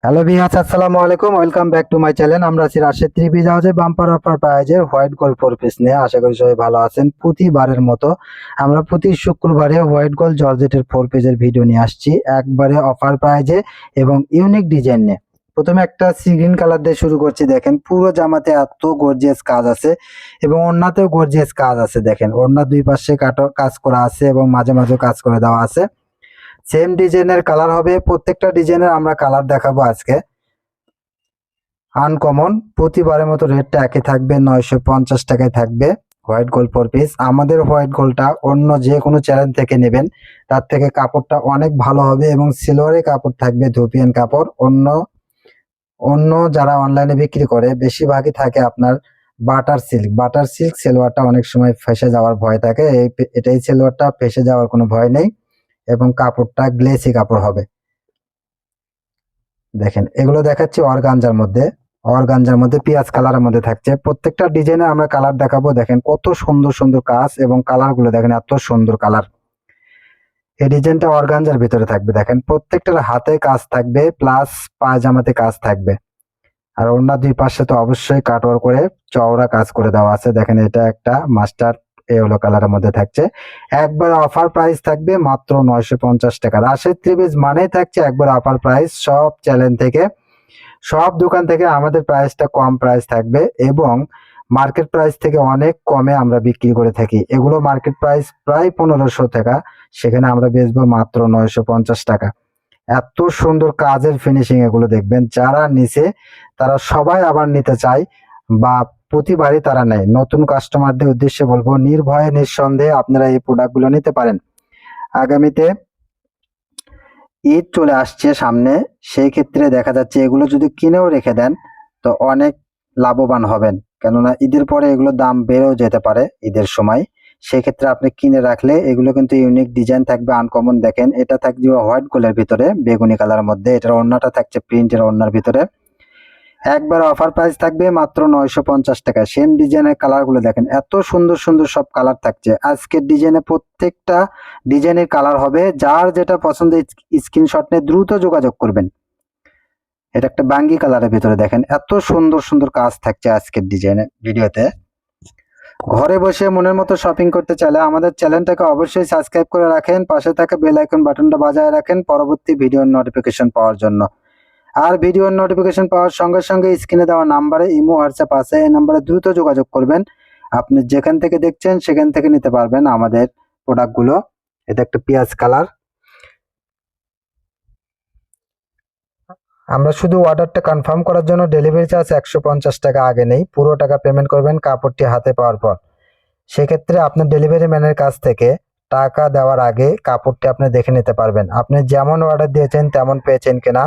Hello viewers, আসসালামু আলাইকুম। Welcome back to my channel. আমরা আছি রাজশাহী থ্রি পিস হাউসে বাম্পার অফার প্রাইজের হোয়াইট গোল্ড ফোর পিস নিয়ে। আশা করি সবাই ভালো আছেন। প্রতিবারের মতো আমরা প্রতি শুক্রবারে হোয়াইট গোল্ড জর্জেটের ফোর পিসের ভিডিও নিয়ে আসছি একবারে অফার প্রাইজে এবং ইউনিক ডিজাইন নিয়ে। প্রথমে একটা সি গ্রিন কালার দিয়ে শুরু করছি। দেখেন পুরো জামাতে এত গর্জিয়াস কাজ আছে এবং ওড়নাতেও গর্জিয়াস কাজ আছে। দেখেন ওড়নার দুই পাশে কাজ করা আছে এবং মাঝে মাঝে কাজ করে দেওয়া আছে। সেম ডিজাইনের কালার হবে, প্রত্যেকটা ডিজাইনের আমরা কালার দেখাবো আজকে। আনকমন প্রতিবারের মতো রেটটা একই থাকবে, 950 টাকায় থাকবে হোয়াইট গোল্ড ফোর পিস। আমাদের হোয়াইট গোল্ডটা অন্য যে কোনো চ্যানেল থেকে নেবেন তার থেকে কাপড়টা অনেক ভালো হবে এবং সিলোয়ারের কাপড় থাকবে, ধুপিয়ান কাপড়। অন্য অন্য যারা অনলাইনে বিক্রি করে বেশিরভাগই থাকে আপনার বাটার সিল্ক সেলোয়ারটা অনেক সময় ফেসে যাওয়ার ভয় থাকে। এটাই সেলোয়ারটা ফেসে যাওয়ার কোনো ভয় নেই এবং কাপড়টা গ্লেসি কাপড় হবে। দেখেন এগুলো দেখাচ্ছি অর্গানজার মধ্যে পেঁয়াজ কালারের মধ্যে থাকছে। প্রত্যেকটা ডিজাইনে আমরা কালার দেখাবো। দেখেন কত সুন্দর সুন্দর কাজ এবং কালার গুলো দেখেন এত সুন্দর কালার। এই ডিজাইনটা অর্গানজার ভিতরে থাকবে। দেখেন প্রত্যেকটার হাতে কাজ থাকবে প্লাস পায়জামাতে কাজ থাকবে। আর ওড়নার দুই পাশে তো অবশ্যই কাটওয়ার করে চওড়া কাজ করে দেওয়া আছে। দেখেন এটা একটা মাস্টার ইয়েলো কালারের মধ্যে থাকছে। একবার অফার প্রাইস থাকবে মাত্র 950 টাকা। রাশেদ ত্রিবেজ মানেই থাকছে একবার অফার প্রাইস। সব চ্যানেল থেকে সব দোকান থেকে আমাদের প্রাইসটা কম প্রাইস থাকবে এবং মার্কেট প্রাইস থেকে অনেক কমে আমরা বিক্রি করে থাকি। এগুলো মার্কেট প্রাইস প্রায় 1500 টাকা, সেখানে আমরা বেচবো মাত্র 950 টাকা। এত সুন্দর কাজের ফিনিশিং এগুলো দেখবেন, যারা নিছে তারা সবাই আবার নিতে চায় বা প্রতিবারই তারা নেয়। নতুন কাস্টমারদের উদ্দেশ্যে বলবো নির্ভয়ে নিঃসন্দেহে আপনারা এই প্রোডাক্টগুলো নিতে পারেন। আগামীতে ঈদ চলে আসছে সামনে, সেই ক্ষেত্রে দেখা যাচ্ছে এগুলো যদি কিনেও রেখে দেন তো অনেক লাভবান হবেন, কেননা ঈদের পরে এগুলোর দাম বেড়েও যেতে পারে ঈদের সময়। সেক্ষেত্রে আপনি কিনে রাখলে এগুলো কিন্তু ইউনিক ডিজাইন থাকবে, আনকমন। দেখেন এটা থাকবে হোয়াইট গোল্ডের ভিতরে বেগুনি কালার মধ্যে, এটার ওড়নাটা থাকছে প্রিন্টের ওড়নার ভিতরে। একবার অফার প্রাইস থাকবে মাত্র 950 টাকা। সেম ডিজাইনের কালার গুলো দেখেন এত সুন্দর সুন্দর সব কালার থাকছে। আজকের ডিজাইনে প্রত্যেকটা ডিজাইনের কালার হবে। যার যেটা পছন্দ স্ক্রিনশট নিয়ে দ্রুত যোগাযোগ করবেন। এটা একটা বাঙ্গি কালারের ভিতরে দেখেন এত সুন্দর সুন্দর কাজ থাকছে আজকের ডিজাইনের ভিডিওতে। ঘরে বসে মনের মতো শপিং করতে চাইলে আমাদের চ্যানেলটাকে অবশ্যই সাবস্ক্রাইব করে রাখেন, পাশে থাকা বেল আইকন বাটনটা বাজায় রাখেন পরবর্তী ভিডিওর নোটিফিকেশন পাওয়ার জন্য। আর ভিডিওর নোটিফিকেশন পাওয়ার সঙ্গে সঙ্গে স্ক্রিনে দেওয়া নাম্বারে ইমো হোয়াটসঅ্যাপ আছে, এই নাম্বারে দ্রুত যোগাযোগ করবেন। আপনি যেখান থেকে দেখছেন সেখান থেকে নিতে পারবেন আমাদের প্রোডাক্টগুলো। এটা একটা পেঁয়াজ কালার। আমরা শুধু অর্ডারটা কনফার্ম করার জন্য ডেলিভারি চার্জ 150 টাকা আগে নেই, পুরো টাকা পেমেন্ট করবেন কাপড়টি হাতে পাওয়ার পর। সেক্ষেত্রে আপনার ডেলিভারি ম্যানের কাছ থেকে টাকা দেওয়ার আগে কাপড়টি আপনি দেখে নিতে পারবেন আপনি যেমন অর্ডার দিয়েছেন তেমন পেয়েছেন কিনা,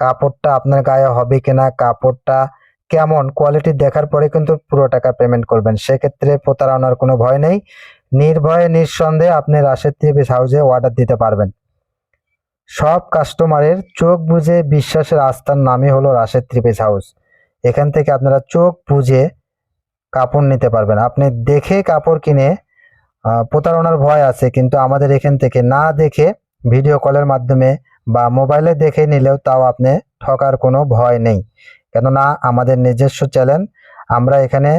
কাপড়টা আপনার গায়ে হবে কিনা, কাপড়টা কেমন কোয়ালিটি দেখার পরে কিন্তু পুরো টাকা পেমেন্ট করবেন। সেক্ষেত্রে প্রতারণার কোনো ভয় নেই। নির্ভয়ে নিঃসন্দেহে আপনি রাশেদ থ্রি পিস হাউসে অর্ডার দিতে পারবেন। সব কাস্টমারের চোখ বুঝে বিশ্বাসের আস্থার নামই হলো রাশেদ থ্রি পিস হাউস। এখান থেকে আপনারা চোখ বুঝে কাপড় নিতে পারবেন। আপনি দেখে কাপড় কিনে প্রতারণার ভয় আছে, কিন্তু আমাদের এখান থেকে না দেখে ভিডিও কলের মাধ্যমে বা মোবাইলে দেখে নিলেও তাও আপনি ঠকার কোনো ভয় নেই, কেননা আমাদের নিজস্ব চ্যানেল। আমরা এখানে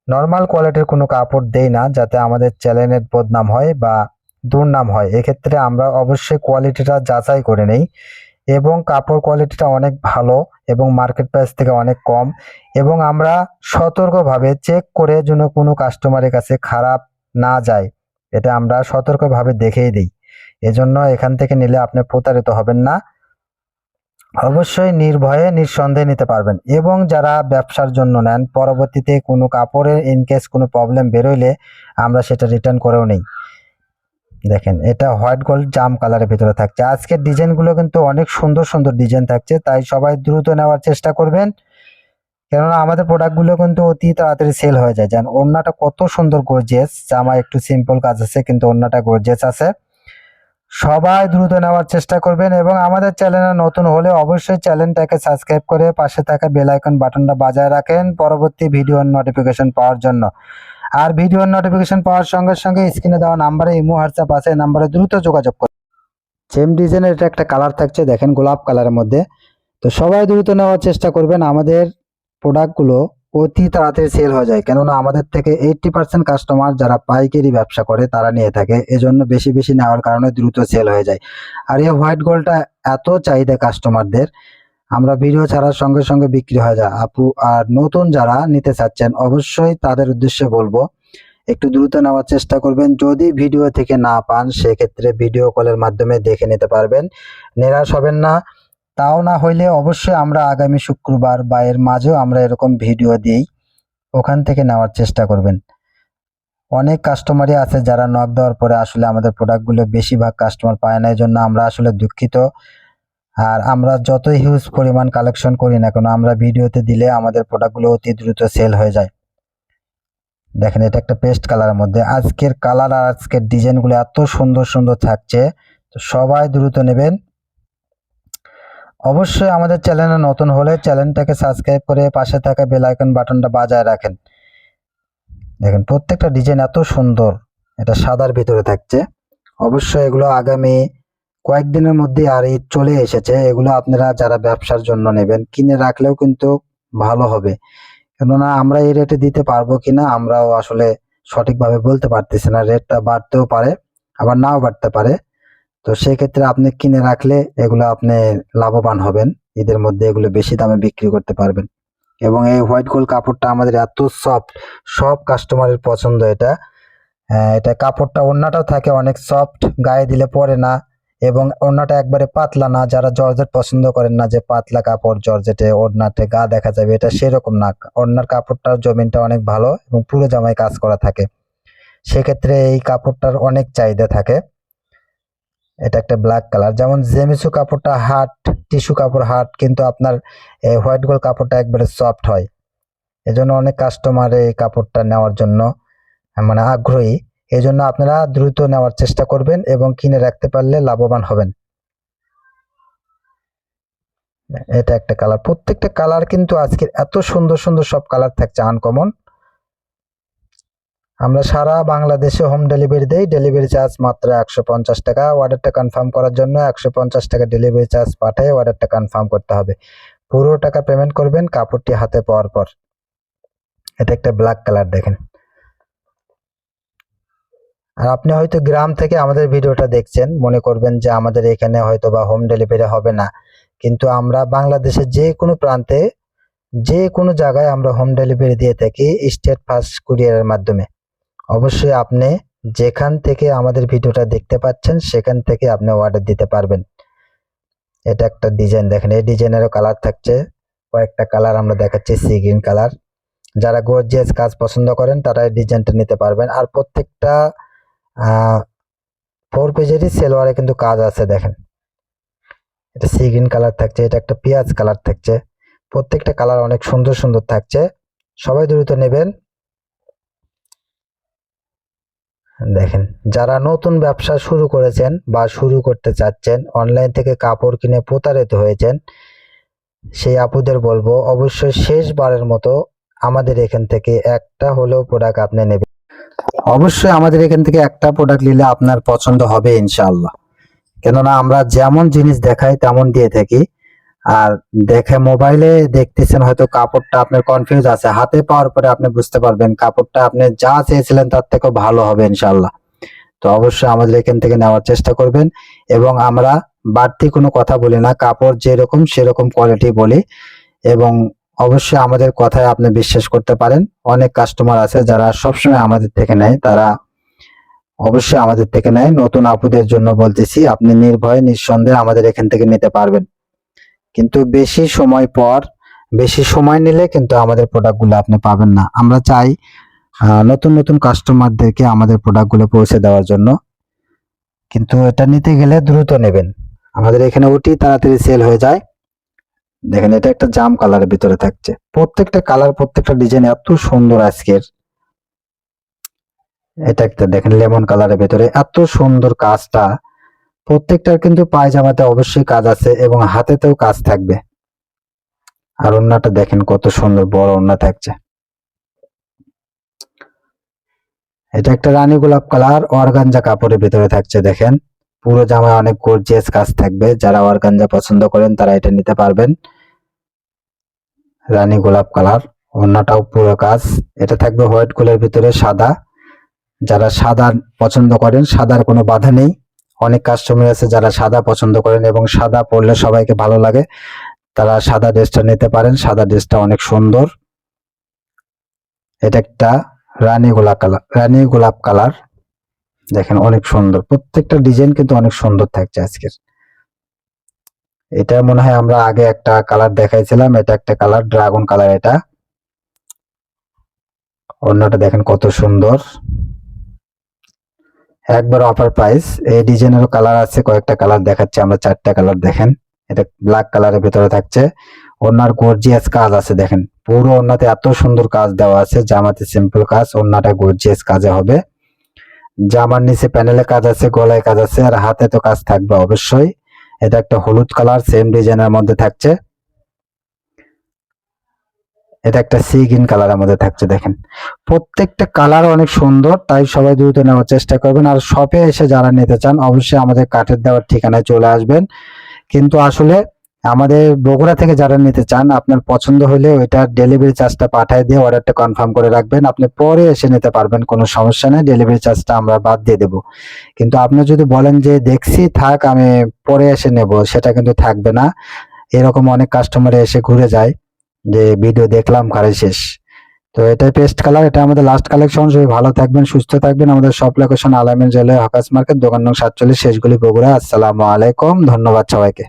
নর্মাল কোয়ালিটির কোনো কাপড় দেই না, যাতে আমাদের চ্যানেলের বদনাম হয় বা দুর্নাম হয়। এক্ষেত্রে আমরা অবশ্যই কোয়ালিটিটা যাচাই করে নেই এবং কাপড় কোয়ালিটিটা অনেক ভালো এবং মার্কেট প্রাইস থেকে অনেক কম, এবং আমরা সতর্কভাবে চেক করে যেন কোনো কাস্টমারের কাছে খারাপ না যায়, এটা আমরা সতর্কভাবে দেখেই দিই। এজন্য এখান থেকে নিলে আপনি প্রতারিত হবেন না। অবশ্যই নির্ভয়ে নিঃসন্দেহে নিতে পারবেন। এবং যারা ব্যবসার জন্য নেন, পরবর্তীতে কোনো কাপড়ের ইনকেস কোনো প্রবলেম বেরোইলে আমরা সেটা রিটার্ন করেও নেই। দেখেন এটা হোয়াইট গোল্ড জাম কালারের ভিতরে থাকছে। আজকের ডিজাইনগুলো কিন্তু অনেক সুন্দর সুন্দর ডিজাইন থাকছে, তাই সবাই দ্রুত নেওয়ার চেষ্টা করবেন, কেননা আমাদের প্রোডাক্টগুলো কিন্তু অতি তাড়াতাড়ি সেল হয়ে যায়। জান ওড়নাটা কত সুন্দর গর্জিয়াস, জামা একটু সিম্পল কাজ আছে কিন্তু ওড়নাটা গর্জিয়াস আছে। সবাই দ্রুত নেওয়ার চেষ্টা করবেন এবং আমাদের চ্যানেলে নতুন হলে অবশ্যই চ্যানেলটাকে সাবস্ক্রাইব করে পাশে থাকা বেল আইকন বাটনটা বাজায় রাখেন পরবর্তী ভিডিওর নোটিফিকেশন পাওয়ার জন্য। আর ভিডিওর নোটিফিকেশন পাওয়ার সঙ্গে সঙ্গে স্ক্রিনে দেওয়া নাম্বারে ইমো হোয়াটসঅ্যাপ আছে, নাম্বারে দ্রুত যোগাযোগ করুন। সেম ডিজাইনের এটা একটা কালার থাকছে, দেখেন গোলাপ কালারের মধ্যে। তো সবাই দ্রুত নেওয়ার চেষ্টা করবেন, আমাদের প্রোডাক্টগুলো অতি তাড়াতাড়ি সেল হয়ে যায়, কেননা আমাদের থেকে 80% কাস্টমার যারা পাইকারি ব্যবসা করে তারা নিয়ে থাকে, এজন্য বেশি বেশি নেওয়ার কারণে দ্রুত সেল হয়ে যায়। আর এই হোয়াইট গোল্ডটা এত চাহিদা কাস্টমারদের, আমরা ভিডিও ছাড়ার সঙ্গে সঙ্গে বিক্রি হয়ে যায় আপু। আর নতুন যারা নিতে চাচ্ছেন অবশ্যই তাদের উদ্দেশ্যে বলবো একটু দ্রুত নেওয়ার চেষ্টা করবেন। যদি ভিডিও থেকে না পান সেক্ষেত্রে ভিডিও কলের মাধ্যমে দেখে নিতে পারবেন, নিরাশ হবেন না। তাও না হইলে অবশ্যই আমরা আগামী শুক্রবার বা এর মাঝেও আমরা এরকম ভিডিও দিই, ওখান থেকে নেওয়ার চেষ্টা করবেন। অনেক কাস্টমারই আছে যারা নক দেওয়ার পরে আসলে আমাদের প্রোডাক্টগুলো বেশিরভাগ কাস্টমার পায় না, এই জন্য আমরা আসলে দুঃখিত। আর আমরা যতই হিউজ পরিমাণ কালেকশন করি না কেন, আমরা ভিডিওতে দিলে আমাদের প্রোডাক্টগুলো অতি দ্রুত সেল হয়ে যায়। দেখেন এটা একটা পেস্ট কালারের মধ্যে, আজকের কালার আর আজকের ডিজাইনগুলো এত সুন্দর সুন্দর থাকছে, তো সবাই দ্রুত নেবেন। অবশ্যই আমাদের চ্যানেলে নতুন হলে চ্যানেলটাকে সাবস্ক্রাইব করে পাশে থাকা বেল আইকন বাটনটা বাজায় রাখেন। দেখেন প্রত্যেকটা ডিজাইন এত সুন্দর, এটা সাদার ভিতরে থাকছে। অবশ্যই এগুলো আগামী কয়েকদিনের মধ্যে আর ঈদ চলে এসেছে, এগুলো আপনারা যারা ব্যবসার জন্য নেবেন কিনে রাখলেও কিন্তু ভালো হবে, কেননা আমরা এই রেটে দিতে পারবো কিনা আমরাও আসলে সঠিকভাবে বলতে পারতেছি না, রেটটা বাড়তেও পারে আবার নাও বাড়তে পারে। তো সেক্ষেত্রে আপনি কিনে রাখলে এগুলো আপনি লাভবান হবেন, ঈদের মধ্যে এগুলো বেশি দামে বিক্রি করতে পারবেন। এবং এই হোয়াইট গোল্ড কাপড়টা আমাদের এত সফট, সব কাস্টমারের পছন্দ এটা। এটা কাপড়টা ওড়নাটাও থাকে অনেক সফট, গায়ে দিলে পরে না, এবং ওড়নাটা একবারে পাতলা না। যারা জর্জেট পছন্দ করেন না যে পাতলা কাপড় জর্জেটে ওড়নাতে গা দেখা যাবে, এটা সেরকম না। ওড়নার কাপড়টার জমিনটা অনেক ভালো এবং পুরো জামায় কাজ করা থাকে, সেক্ষেত্রে এই কাপড়টার অনেক চাহিদা থাকে। এটা একটা ব্ল্যাক কালার, যেমন জেমিসু কাপড়টা হার্ড, টিস্যু কাপড় হার্ড, কিন্তু আপনার হোয়াইট গোল্ড কাপড়টা একবারে সফট হয়, এজন্য অনেক কাস্টমার এই কাপড়টা নেওয়ার জন্য মানে আগ্রহী। এই জন্য আপনারা দ্রুত নেওয়ার চেষ্টা করবেন এবং কিনে রাখতে পারলে লাভবান হবেন। এটা একটা কালার, প্রত্যেকটা কালার কিন্তু আজকে এত সুন্দর সুন্দর সব কালার থাকছে আনকমন। আমরা সারা বাংলাদেশে হোম ডেলিভারি দেই, ডেলিভারি চার্জ মাত্র 150 টাকা। অর্ডারটা কনফার্ম করার জন্য 150 টাকা ডেলিভারি চার্জ পাঠিয়ে অর্ডারটা কনফার্ম করতে হবে। পুরো টাকা পেমেন্ট করবেন কাপড়টি হাতে পাওয়ার পর। এটা একটা ব্ল্যাক কালার দেখেন। আর আপনি হয়তো গ্রাম থেকে আমাদের ভিডিওটা দেখছেন, মনে করবেন যে আমাদের এখানে হয়তো বা হোম ডেলিভারি হবে না, কিন্তু আমরা বাংলাদেশের যে কোনো প্রান্তে যে কোনো জায়গায় আমরা হোম ডেলিভারি দিয়ে থাকি স্টেট ফাস্ট কুরিয়ারের মাধ্যমে। অবশ্যই আপনি যেখান থেকে আমাদের ভিডিওটা দেখতে পাচ্ছেন সেখান থেকে আপনি অর্ডার দিতে পারবেন। এটা একটা ডিজাইন দেখেন, এই ডিজাইনেরও কালার থাকছে কয়েকটা কালার আমরা দেখাচ্ছি, সি গ্রিন কালার। যারা গর্জিয়াস কাজ পছন্দ করেন তারা এই ডিজাইনটা নিতে পারবেন। আর প্রত্যেকটা 4 পেজেরই সেলোয়ারে কিন্তু কাজ আছে দেখেন। এটা সি গ্রিন কালার থাকছে, এটা একটা পেঁয়াজ কালার থাকছে, প্রত্যেকটা কালার অনেক সুন্দর সুন্দর থাকছে, সবাই দ্রুত নেবেন। দেখেন যারা নতুন ব্যবসা শুরু করেছেন বা শুরু করতে চাচ্ছেন, অনলাইন থেকে কাপড় কিনে প্রতারিত হয়েছেন, সেই আপুদের বলবো অবশ্যই শেষবারের মতো আমাদের এখান থেকে একটা হলেও প্রোডাক্ট আপনি নেবেন। অবশ্যই আমাদের এখান থেকে একটা প্রোডাক্ট নিলে আপনার পছন্দ হবে ইনশাআল্লাহ, কেননা আমরা যেমন জিনিস দেখাই তেমন দিয়ে থাকি। আর দেখে মোবাইলে দেখতেছেন হয়তো কাপড়টা আপনার কনফিউজ আছে, হাতে পাওয়ার পরে আপনি বুঝতে পারবেন কাপড়টা আপনি যা চেয়েছিলেন তার থেকেও ভালো হবে ইনশাআল্লাহ। তো অবশ্যই আমাদের এখান থেকে নেওয়ার চেষ্টা করবেন, এবং আমরা বাড়তি কোনো কথা বলি না, কাপড় যেরকম সেরকম কোয়ালিটি বলি, এবং অবশ্যই আমাদের কথায় আপনি বিশ্বাস করতে পারেন। অনেক কাস্টমার আছে যারা সবসময় আমাদের থেকে নেয়, তারা অবশ্যই আমাদের থেকে নেয়। নতুন আপুদের জন্য বলতেছি, আপনি নির্ভয়ে নিঃসন্দেহে আমাদের এখান থেকে নিতে পারবেন, কিন্তু বেশি সময় নিলে কিন্তু আমাদের প্রোডাক্টগুলো আপনি পাবেন না। আমরা চাই নতুন নতুন কাস্টমারদেরকে আমাদের প্রোডাক্টগুলো পৌঁছে দেওয়ার জন্য, কিন্তু এটা নিতে গেলে দ্রুত নেবেন, আমাদের এখানে অতি তাড়াতাড়ি সেল হয়ে যায়। দেখেন এটা একটা জাম কালারের ভিতরে থাকছে, প্রত্যেকটা কালার প্রত্যেকটা ডিজাইন এত সুন্দর আজকের। এটা একটা দেখেন লেমন কালারের ভিতরে এত সুন্দর কাজটা, প্রত্যেকটার কিন্তু পায়জামাতে অবশ্যই কাজ আছে এবং হাতেতেও কাজ থাকবে। আর ওড়নাটা দেখেন কত সুন্দর বড় ওড়না থাকছে। এটা একটা রানী গোলাপ কালার অর্গানজা কাপড়ের ভিতরে থাকছে, দেখেন পুরো জামায় অনেক গর্জিয়াস কাজ থাকবে। যারা অর্গানজা পছন্দ করেন তারা এটা নিতে পারবেন। রানী গোলাপ কালার, ওড়নাটাও পুরো কাজ। এটা থাকবে হোয়াইট গোলের ভিতরে সাদা। যারা সাদা পছন্দ করেন, সাদার কোনো বাধা নেই। অনেক কাস্টমার আছে যারা সাদা পছন্দ করেন এবং সাদা পরলে সবাইকে ভালো লাগে, তারা সাদা ড্রেসটা নিতে পারেন। সাদা ড্রেসটা অনেক সুন্দর। এটা একটা রানী গোলাপ কালার, দেখেন অনেক সুন্দর। প্রত্যেকটা ডিজাইন কিন্তু অনেক সুন্দর থাকছে আজকের। এটা মনে হয় আমরা আগে একটা কালার দেখাইছিলাম, এটা একটা কালার ড্রাগন কালার। এটা অন্যটা দেখেন কত সুন্দর, একবার অফার প্রাইস। এই ডিজাইনেরও কালার আছে, কয়েকটা কালার দেখাচ্ছি আমরা, 4টা কালার। দেখেন এটা ব্ল্যাক কালারের ভিতরে থাকছে। ওড়নার গর্জিয়াস কাজ আছে, দেখেন পুরো ওড়নাতে এত সুন্দর কাজ দেওয়া আছে। জামাতে সিম্পল কাজ, ওড়নাটা গর্জিয়াস কাজে হবে। জামার নিচে প্যানেলে কাজ আছে, গলায় কাজ আছে, আর হাতে তো কাজ থাকবে অবশ্যই। এটা একটা হলুদ কালার, সেম ডিজাইনের মধ্যে থাকছে। এটা একটা সি গ্রিন কালারের মধ্যে থাকছে। দেখেন প্রত্যেকটা কালার অনেক সুন্দর, তাই সবাই দ্রুত নেওয়ার চেষ্টা করবেন। আর শপে এসে যারা নিতে চান অবশ্যই আমাদের কাঠের দেওয়ার ঠিকানায় চলে আসবেন। কিন্তু আসলে আমাদের বগুড়া থেকে যারা নিতে চান, আপনার পছন্দ হলে ওইটা ডেলিভারি চার্জটা পাঠিয়ে দিয়ে অর্ডারটা কনফার্ম করে রাখবেন। আপনি পরে এসে নিতে পারবেন, কোনো সমস্যা নেই, ডেলিভারি চার্জটা আমরা বাদ দিয়ে দেব। কিন্তু আপনি যদি বলেন যে দেখছি থাক আমি পরে এসে নেব, সেটা কিন্তু থাকবে না। এরকম অনেক কাস্টমার এসে ঘুরে যায় যে ভিডিও দেখলাম কারে শেষ। তো এটাই পেস্ট কালার, এটা আমাদের লাস্ট কালেকশন। সবাই ভালো থাকবেন, সুস্থ থাকবেন। আমাদের শপ লোকেশন আলামিন রেলওয়ে হকার্স মার্কেট, দোকান নং 47, শেষগুলি, বগুড়া। আসসালামু আলাইকুম, ধন্যবাদ সবাইকে।